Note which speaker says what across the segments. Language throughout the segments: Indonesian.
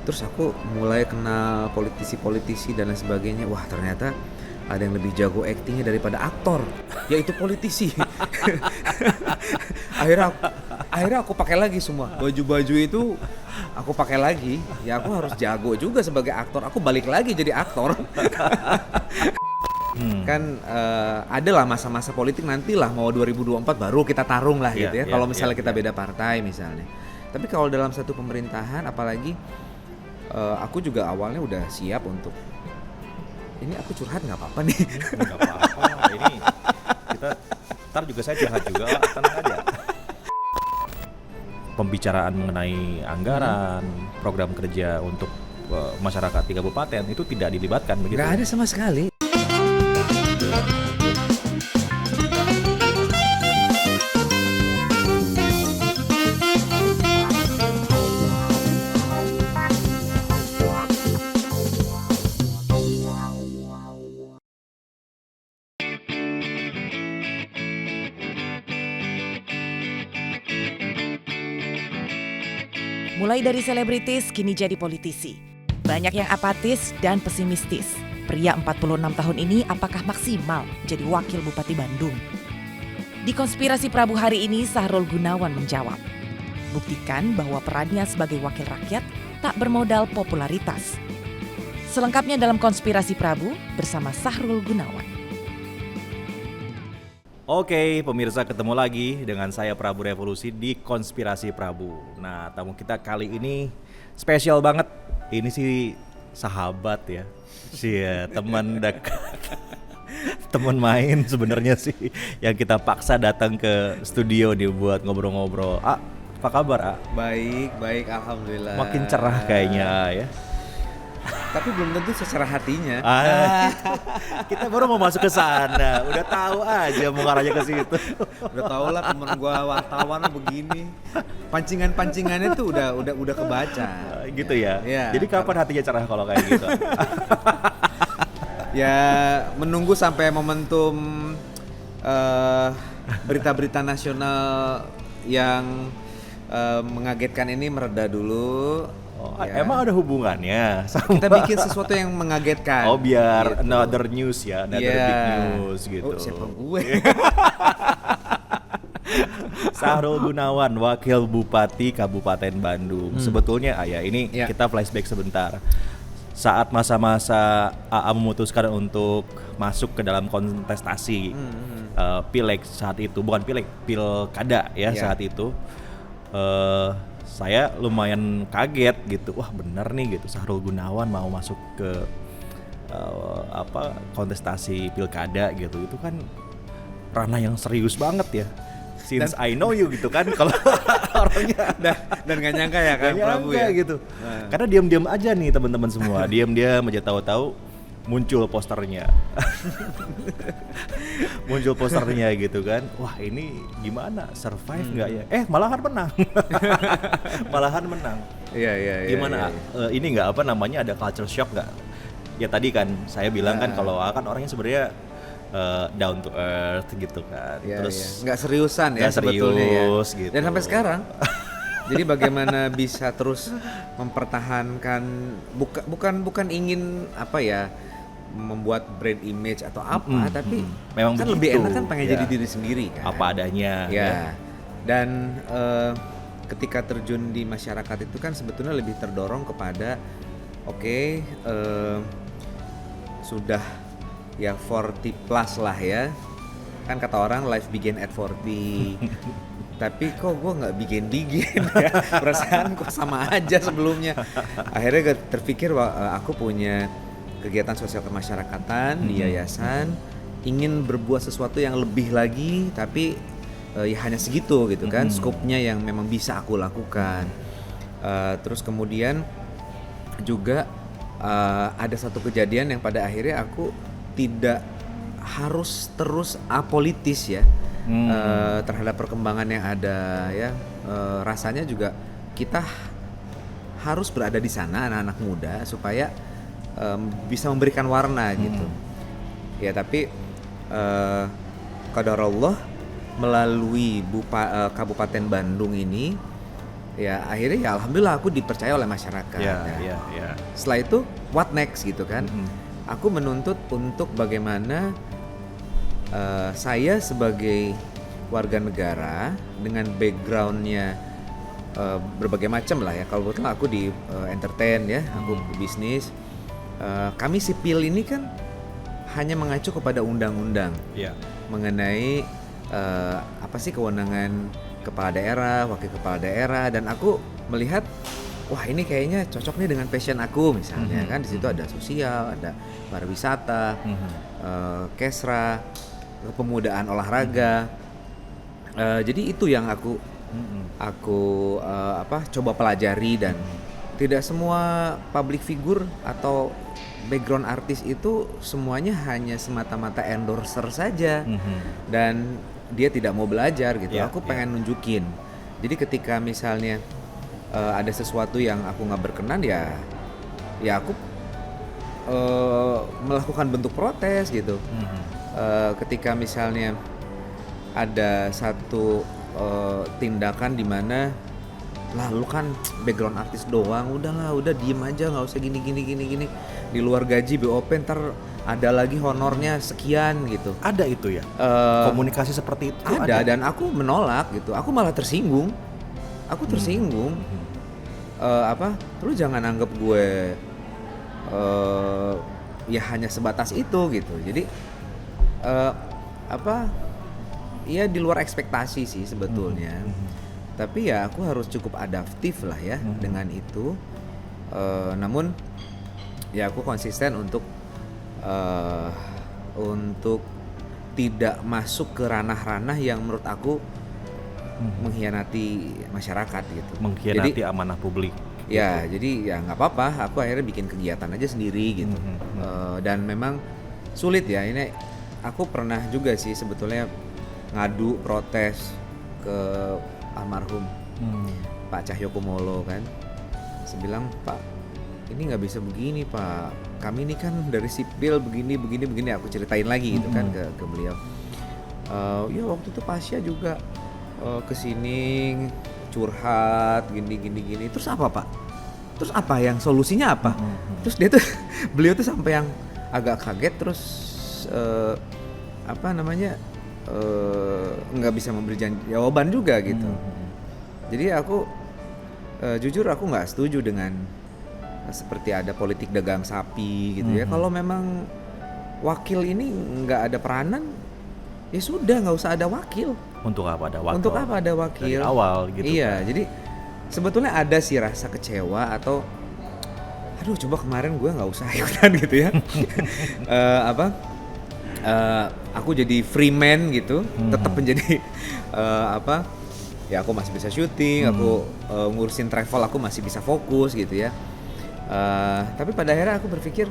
Speaker 1: Terus aku mulai kenal politisi-politisi dan lain sebagainya. Wah, ternyata ada yang lebih jago aktingnya daripada aktor, yaitu politisi. akhirnya aku, akhirnya aku pakai lagi semua baju-baju itu, aku pakai lagi. Ya aku harus jago juga sebagai aktor. Aku balik lagi jadi aktor. Kan adalah masa-masa politik nantilah, mau 2024 baru kita tarung lah gitu ya. Kalau misalnya kita beda partai misalnya. Tapi kalau dalam satu pemerintahan, apalagi aku juga awalnya udah siap untuk ini. Aku curhat nggak apa-apa nih?
Speaker 2: Nggak apa-apa, ini kita ntar juga saya curhat juga, Pak. Tenang aja. Pembicaraan mengenai anggaran, program kerja untuk masyarakat di kabupaten itu tidak dilibatkan begitu?
Speaker 1: Nggak ada sama sekali.
Speaker 3: Mulai dari selebritis kini jadi politisi. Banyak yang apatis dan pesimistis. Pria 46 tahun ini apakah maksimal jadi wakil Bupati Bandung? Di Konspirasi Prabu hari ini Sahrul Gunawan menjawab. Buktikan bahwa perannya sebagai wakil rakyat tak bermodal popularitas. Selengkapnya dalam Konspirasi Prabu bersama Sahrul Gunawan.
Speaker 2: Oke, pemirsa, ketemu lagi dengan saya Prabu Revolusi di Konspirasi Prabu. Nah, tamu kita kali ini spesial banget. Ini sih sahabat ya, teman dekat, teman main sebenarnya sih, yang kita paksa datang ke studio nih buat ngobrol-ngobrol. Apa kabar,
Speaker 1: Baik, alhamdulillah.
Speaker 2: Makin cerah kayaknya ya.
Speaker 1: Tapi belum tentu secara hatinya.
Speaker 2: Kita baru mau masuk ke sana, udah tahu aja mau ngarahnya ke situ.
Speaker 1: Udah tau lah temen gua wartawan begini. Pancingannya tuh udah kebaca.
Speaker 2: Gitu ya. Jadi kapan hatinya cerah kalau kayak gitu?
Speaker 1: Ya menunggu sampai momentum berita-berita nasional yang mengagetkan ini mereda dulu.
Speaker 2: Emang ada hubungannya sama
Speaker 1: kita bikin sesuatu yang mengagetkan.
Speaker 2: Biar
Speaker 1: gitu.
Speaker 2: another news ya, another big news gitu.
Speaker 1: Siapa gue?
Speaker 2: Sahrul Gunawan, Wakil Bupati Kabupaten Bandung. Sebetulnya ini kita flashback sebentar. Saat masa-masa AA memutuskan untuk masuk ke dalam kontestasi pileg saat itu, bukan pileg, pilkada ya saat itu. Saya lumayan kaget gitu, wah bener nih gitu, Sahrul Gunawan mau masuk ke kontestasi pilkada gitu. Itu kan ranah yang serius banget ya. Since I know you gitu kan, kalau orangnya
Speaker 1: dan gak nyangka ya kan Prabu ya
Speaker 2: gitu. Karena diam-diam aja nih teman-teman semua, diam-diam aja, tahu-tahu muncul posternya. Muncul posternya gitu kan. Wah, ini gimana? Survive nggak ya? Malahan menang. Malahan menang.
Speaker 1: Iya.
Speaker 2: Gimana? Ini nggak ada culture shock nggak? Ya tadi kan saya bilang kan kalau kan orangnya sebenarnya down to earth gitu kan. Terus
Speaker 1: nggak seriusan ya sebetulnya ya.
Speaker 2: Gitu.
Speaker 1: Dan sampai sekarang. Jadi bagaimana bisa terus mempertahankan, bukan ingin membuat brand image atau tapi
Speaker 2: memang
Speaker 1: kan
Speaker 2: begitu.
Speaker 1: Lebih enak kan pengen jadi diri sendiri kan.
Speaker 2: Apa adanya.
Speaker 1: Ya. Dan ketika terjun di masyarakat itu kan sebetulnya lebih terdorong kepada sudah ya 40 plus lah ya. Kan kata orang life begin at 40. Tapi kok gue nggak bikin ya, perasaan kok sama aja sebelumnya. Akhirnya gue terpikir aku punya kegiatan sosial kemasyarakatan di yayasan, ingin berbuat sesuatu yang lebih lagi, tapi ya hanya segitu gitu kan, skopnya yang memang bisa aku lakukan. Terus kemudian juga ada satu kejadian yang pada akhirnya aku tidak harus terus apolitis ya. Terhadap perkembangan yang ada ya, rasanya juga kita harus berada di sana, anak-anak muda, supaya bisa memberikan warna gitu ya. Tapi qadarullah melalui Kabupaten Bandung ini ya akhirnya ya alhamdulillah aku dipercaya oleh masyarakat.
Speaker 2: Ya,
Speaker 1: Nah,
Speaker 2: ya.
Speaker 1: setelah itu what next gitu kan?
Speaker 2: Mhm.
Speaker 1: Aku menuntut untuk bagaimana saya sebagai warga negara dengan backgroundnya berbagai macam lah ya. Kalau kebetulan aku di entertain ya, aku bisnis. Kami sipil ini kan hanya mengacu kepada undang-undang
Speaker 2: Ya.
Speaker 1: mengenai apa sih kewenangan kepala daerah, wakil kepala daerah, dan aku melihat wah ini kayaknya cocok nih dengan passion aku misalnya kan. Di situ ada sosial, ada pariwisata, kesra, kepemudaan olahraga. Jadi itu yang aku coba pelajari, dan tidak semua public figure atau background artis itu semuanya hanya semata-mata endorser saja dan dia tidak mau belajar gitu.
Speaker 2: Ya,
Speaker 1: Aku pengen nunjukin. Jadi ketika misalnya ada sesuatu yang aku nggak berkenan, ya aku melakukan bentuk protes gitu. Ketika misalnya ada satu tindakan di mana lu kan background artis doang, udah diem aja, nggak usah gini, di luar gaji BOP ntar ada lagi honornya sekian gitu.
Speaker 2: Ada itu ya? Komunikasi seperti itu
Speaker 1: Ada, dan aku menolak gitu. Aku malah tersinggung. Aku tersinggung. Lu jangan anggap gue ya hanya sebatas itu gitu. Jadi ya di luar ekspektasi sih sebetulnya. Tapi ya aku harus cukup adaptif lah ya dengan itu. Namun ya aku konsisten untuk tidak masuk ke ranah-ranah yang menurut aku mengkhianati masyarakat gitu.
Speaker 2: Mengkhianati
Speaker 1: Jadi,
Speaker 2: amanah publik.
Speaker 1: ya, jadi ya nggak apa-apa. Aku akhirnya bikin kegiatan aja sendiri gitu. Dan memang sulit ya. Ini aku pernah juga sih sebetulnya ngadu protes ke almarhum Pak Cahyokumolo kan. Saya bilang, Pak, ini nggak bisa begini Pak. Kami ini kan dari sipil begini. Aku ceritain lagi gitu kan ke beliau. Ya waktu itu Pasya juga kesini curhat gini. Terus apa Pak? Terus apa yang solusinya apa? Terus dia tuh beliau tuh sampai yang agak kaget, terus nggak bisa memberi jawaban juga gitu. Jadi aku jujur aku nggak setuju dengan seperti ada politik dagang sapi gitu ya. Kalau memang wakil ini nggak ada peranan, ya sudah nggak usah ada wakil.
Speaker 2: Untuk apa ada wakil?
Speaker 1: Untuk apa ada wakil?
Speaker 2: Dari awal gitu.
Speaker 1: Iya, jadi sebetulnya ada sih rasa kecewa atau aduh coba kemarin gue nggak usah ikutan gitu ya. Aku jadi free man gitu, tetap menjadi ya aku masih bisa syuting, aku ngurusin travel, aku masih bisa fokus gitu ya. Tapi pada akhirnya aku berpikir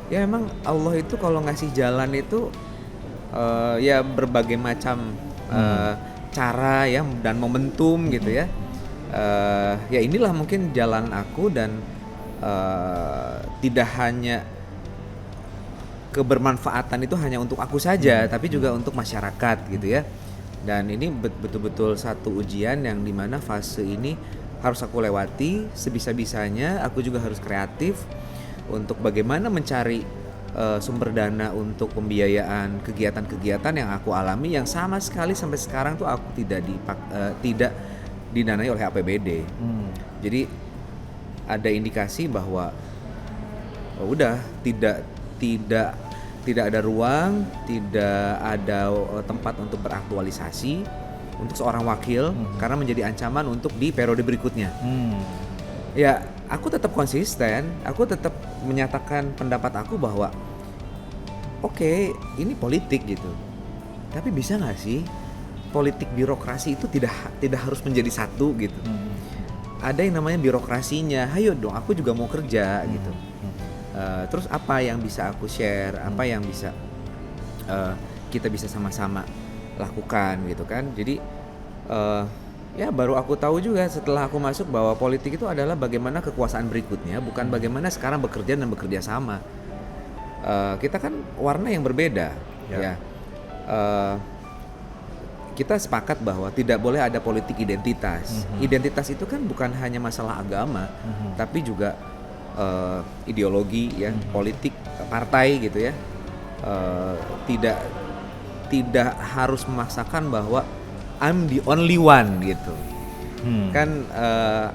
Speaker 1: ya emang Allah itu kalau ngasih jalan itu ya berbagai macam cara ya dan momentum gitu ya. Ya inilah mungkin jalan aku, dan tidak hanya kebermanfaatan itu hanya untuk aku saja, tapi juga untuk masyarakat gitu ya. Dan ini betul-betul satu ujian yang dimana fase ini harus aku lewati sebisa-bisanya. Aku juga harus kreatif untuk bagaimana mencari sumber dana untuk pembiayaan kegiatan-kegiatan yang aku alami yang sama sekali sampai sekarang tuh aku tidak didanai oleh APBD. Jadi ada indikasi bahwa udah tidak ada ruang, tidak ada tempat untuk beraktualisasi untuk seorang wakil karena menjadi ancaman untuk di periode berikutnya. Ya, aku tetap konsisten, aku tetap menyatakan pendapat aku bahwa oke, ini politik gitu. Tapi bisa nggak sih politik birokrasi itu tidak harus menjadi satu gitu. Ada yang namanya birokrasinya. Hayo dong, aku juga mau kerja gitu. Terus apa yang bisa aku share, apa yang bisa kita bisa sama-sama lakukan gitu kan. Jadi ya baru aku tahu juga setelah aku masuk bahwa politik itu adalah bagaimana kekuasaan berikutnya, bukan bagaimana sekarang bekerja dan bekerja sama. Kita kan warna yang berbeda ya. kita sepakat bahwa tidak boleh ada politik identitas. Identitas itu kan bukan hanya masalah agama, tapi juga ideologi ya, politik partai gitu ya. Tidak harus memaksakan bahwa I'm the only one gitu. Kan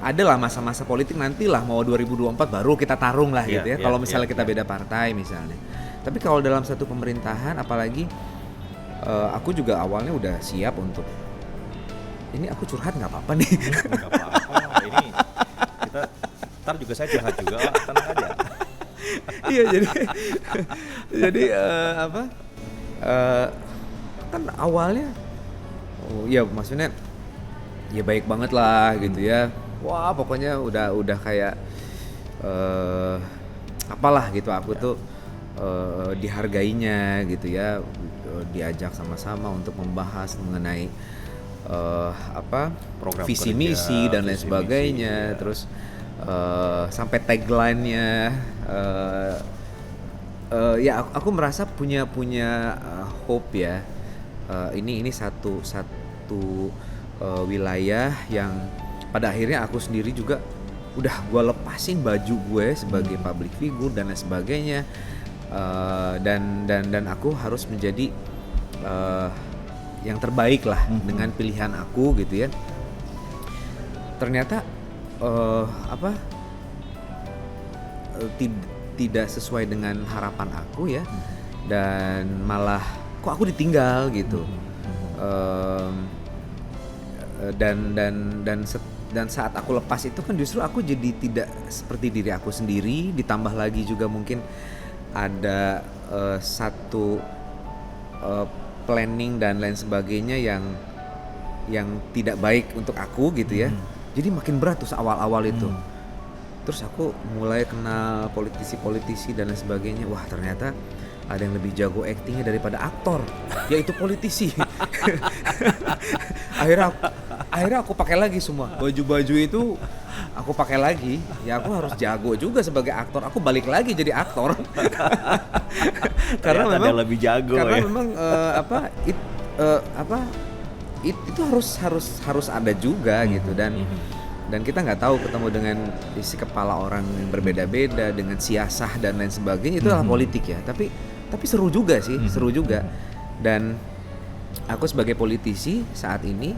Speaker 1: adalah masa-masa politik nantilah mau 2024 baru kita tarung lah gitu ya. Kalau misalnya kita beda partai misalnya. Tapi kalau dalam satu pemerintahan apalagi aku juga awalnya udah siap untuk ini aku curhat nggak apa-apa nih.
Speaker 2: Nggak apa-apa, ini kita ntar juga saya curhat juga, Pak. Tenang aja.
Speaker 1: Iya jadi kan awalnya ya maksudnya ya baik banget lah gitu ya. Wah pokoknya udah kayak apalah gitu aku tuh dihargainya gitu ya, diajak sama-sama untuk membahas mengenai
Speaker 2: Program
Speaker 1: visi
Speaker 2: kerja,
Speaker 1: misi dan lain
Speaker 2: visi
Speaker 1: sebagainya,
Speaker 2: misi, ya.
Speaker 1: terus sampai tagline-nya ya aku merasa punya hope ya. Ini satu wilayah yang pada akhirnya aku sendiri juga udah gue lepasin baju gue sebagai public figure dan lain sebagainya. Dan aku harus menjadi yang terbaik lah dengan pilihan aku gitu ya. Ternyata tidak sesuai dengan harapan aku ya, dan malah kok aku ditinggal gitu. Dan saat aku lepas itu kan justru aku jadi tidak seperti diri aku sendiri, ditambah lagi juga mungkin ada satu planning dan lain sebagainya yang tidak baik untuk aku gitu ya. Jadi makin berat tuh awal-awal itu. Terus aku mulai kenal politisi-politisi dan lain sebagainya. Wah ternyata ada yang lebih jago aktingnya daripada aktor, yaitu politisi. akhirnya aku pakai lagi semua baju-baju itu, aku pakai lagi. Ya aku harus jago juga sebagai aktor. Aku balik lagi jadi aktor. Karena memang
Speaker 2: ada lebih jago
Speaker 1: karena
Speaker 2: ya.
Speaker 1: memang itu harus ada juga gitu, dan kita nggak tahu ketemu dengan isi kepala orang yang berbeda-beda dengan siasah dan lain sebagainya. Itu adalah politik ya, tapi seru juga sih, seru juga. Dan aku sebagai politisi saat ini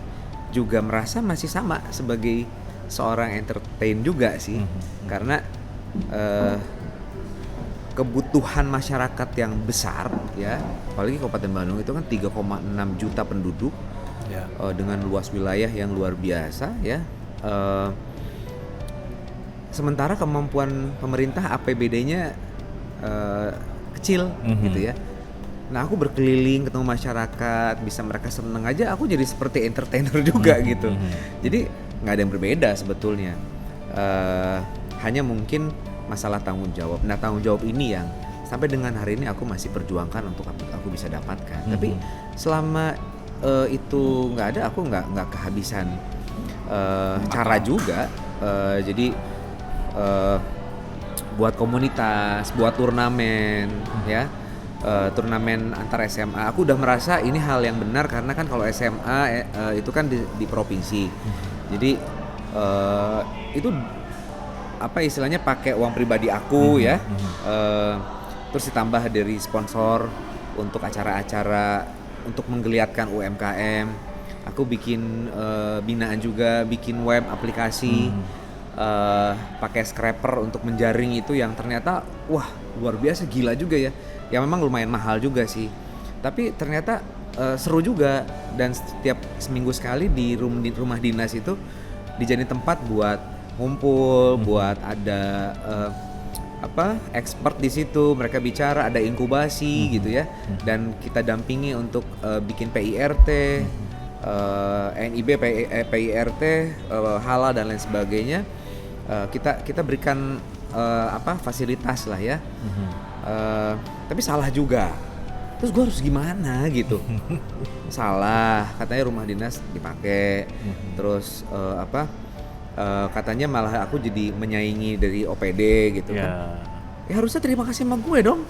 Speaker 1: juga merasa masih sama sebagai seorang entertain juga sih, karena kebutuhan masyarakat yang besar ya, apalagi Kabupaten Bandung itu kan 3,6 juta penduduk ya, dengan luas wilayah yang luar biasa ya. Sementara kemampuan pemerintah APBD-nya kecil gitu ya. Nah aku berkeliling ketemu masyarakat, bisa mereka seneng aja, aku jadi seperti entertainer juga gitu. Jadi nggak ada yang berbeda sebetulnya, hanya mungkin masalah tanggung jawab. Nah tanggung jawab ini yang sampai dengan hari ini aku masih perjuangkan untuk aku bisa dapatkan. Tapi selama itu nggak ada, aku nggak kehabisan cara juga. Jadi buat komunitas, buat turnamen ya. Turnamen antar SMA, aku udah merasa ini hal yang benar, karena kan kalau SMA itu kan di provinsi, jadi itu apa istilahnya pakai uang pribadi aku ya, terus ditambah dari sponsor untuk acara-acara untuk menggeliatkan UMKM. Aku bikin binaan juga, bikin web aplikasi, pakai scraper untuk menjaring itu yang ternyata wah luar biasa, gila juga ya. Ya memang lumayan mahal juga sih, tapi ternyata seru juga. Dan setiap seminggu sekali di rumah dinas itu dijadiin tempat buat ngumpul, buat ada expert di situ, mereka bicara, ada inkubasi gitu ya, dan kita dampingi untuk bikin PIRT, NIB, PIRT, halal dan lain sebagainya. Kita berikan fasilitas lah ya. Tapi salah juga. Terus gue harus gimana gitu? Salah, katanya rumah dinas dipakai. Terus katanya malah aku jadi menyaingi dari OPD gitu kan. Ya harusnya terima kasih sama gue dong.